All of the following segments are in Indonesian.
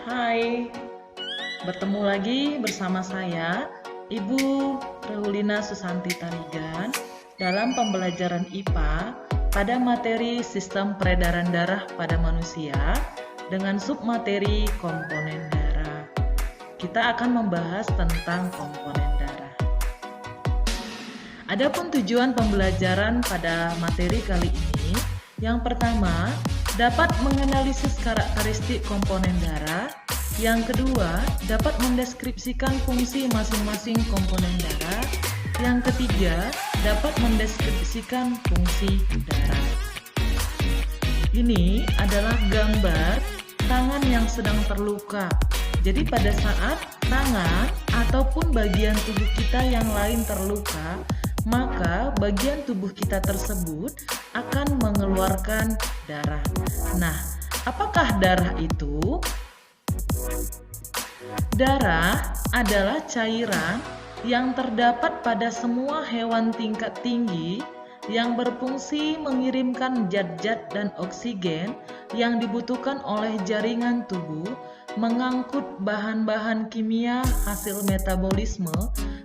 Hai, bertemu lagi bersama saya, Ibu Rehulina Susanti Tarigan, dalam pembelajaran IPA pada materi Sistem Peredaran Darah pada Manusia dengan submateri komponen darah. Kita akan membahas tentang komponen darah. Adapun tujuan pembelajaran pada materi kali ini, yang pertama, dapat menganalisis karakteristik komponen darah. Yang kedua, dapat mendeskripsikan fungsi masing-masing komponen darah. Yang ketiga, dapat mendeskripsikan fungsi darah. Ini adalah gambar tangan yang sedang terluka. Jadi pada saat tangan ataupun bagian tubuh kita yang lain terluka, maka bagian tubuh kita tersebut akan mengeluarkan darah. Nah, apakah darah itu? Darah adalah cairan yang terdapat pada semua hewan tingkat tinggi yang berfungsi mengirimkan zat-zat dan oksigen yang dibutuhkan oleh jaringan tubuh, mengangkut bahan-bahan kimia hasil metabolisme,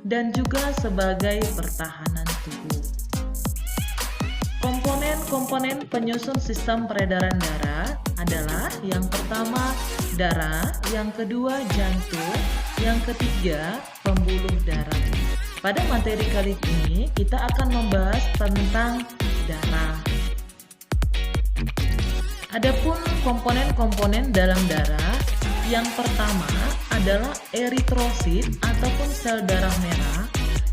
dan juga sebagai pertahanan tubuh. Komponen-komponen penyusun sistem peredaran darah adalah yang pertama darah, yang kedua jantung, yang ketiga pembuluh darah. Pada materi kali ini kita akan membahas tentang darah. Adapun komponen-komponen dalam darah, yang pertama adalah eritrosit ataupun sel darah merah,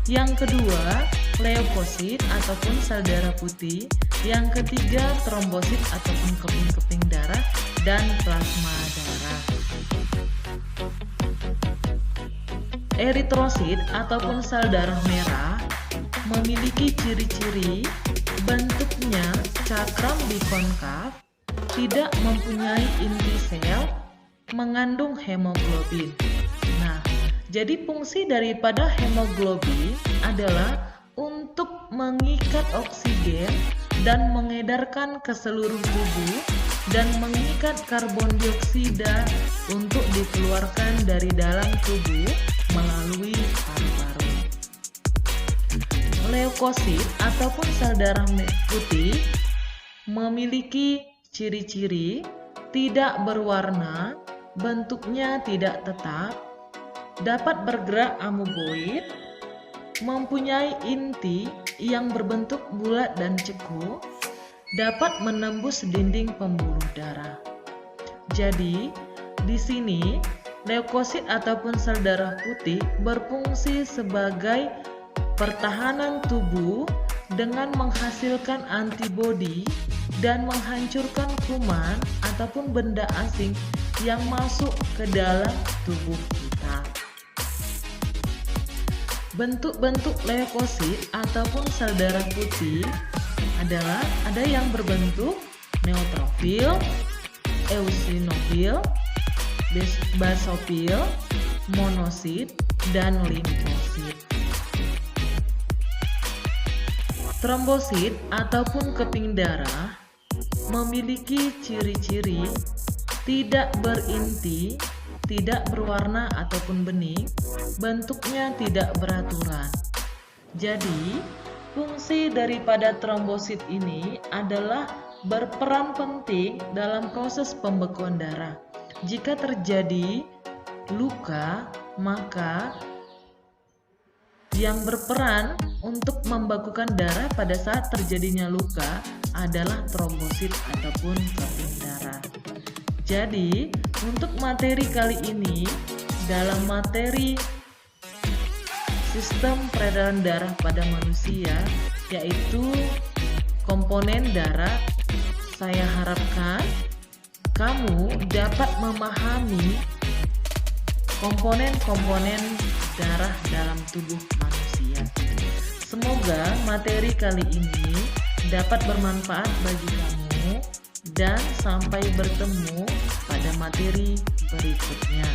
yang kedua leukosit ataupun sel darah putih, yang ketiga trombosit ataupun keping-keping darah, dan plasma darah. Eritrosit ataupun sel darah merah memiliki ciri-ciri bentuknya cakram bikonkav, tidak mempunyai inti sel, mengandung hemoglobin. Nah, jadi fungsi daripada hemoglobin adalah untuk mengikat oksigen dan mengedarkan ke seluruh tubuh dan mengikat karbon dioksida untuk dikeluarkan dari dalam tubuh melalui paru-paru. Leukosit ataupun sel darah putih memiliki ciri-ciri tidak berwarna, bentuknya tidak tetap, dapat bergerak amoeboid, mempunyai inti yang berbentuk bulat dan ceku, dapat menembus dinding pembuluh darah. Jadi, di sini leukosit ataupun sel darah putih berfungsi sebagai pertahanan tubuh dengan menghasilkan antibodi dan menghancurkan kuman ataupun benda asing yang masuk ke dalam tubuh kita. Bentuk-bentuk leukosit ataupun sel darah putih adalah ada yang berbentuk neutrofil, eosinofil, basofil, monosit, dan limfosit. Trombosit ataupun keping darah memiliki ciri-ciri tidak berinti, tidak berwarna ataupun bening, bentuknya tidak beraturan. Jadi, fungsi daripada trombosit ini adalah berperan penting dalam proses pembekuan darah. Jika terjadi luka, maka yang berperan untuk membekukan darah pada saat terjadinya luka adalah trombosit ataupun keping darah. Jadi, untuk materi kali ini, dalam materi sistem peredaran darah pada manusia, yaitu komponen darah, saya harapkan kamu dapat memahami komponen-komponen darah dalam tubuh manusia. Semoga materi kali ini dapat bermanfaat bagi kamu dan sampai bertemu pada materi berikutnya.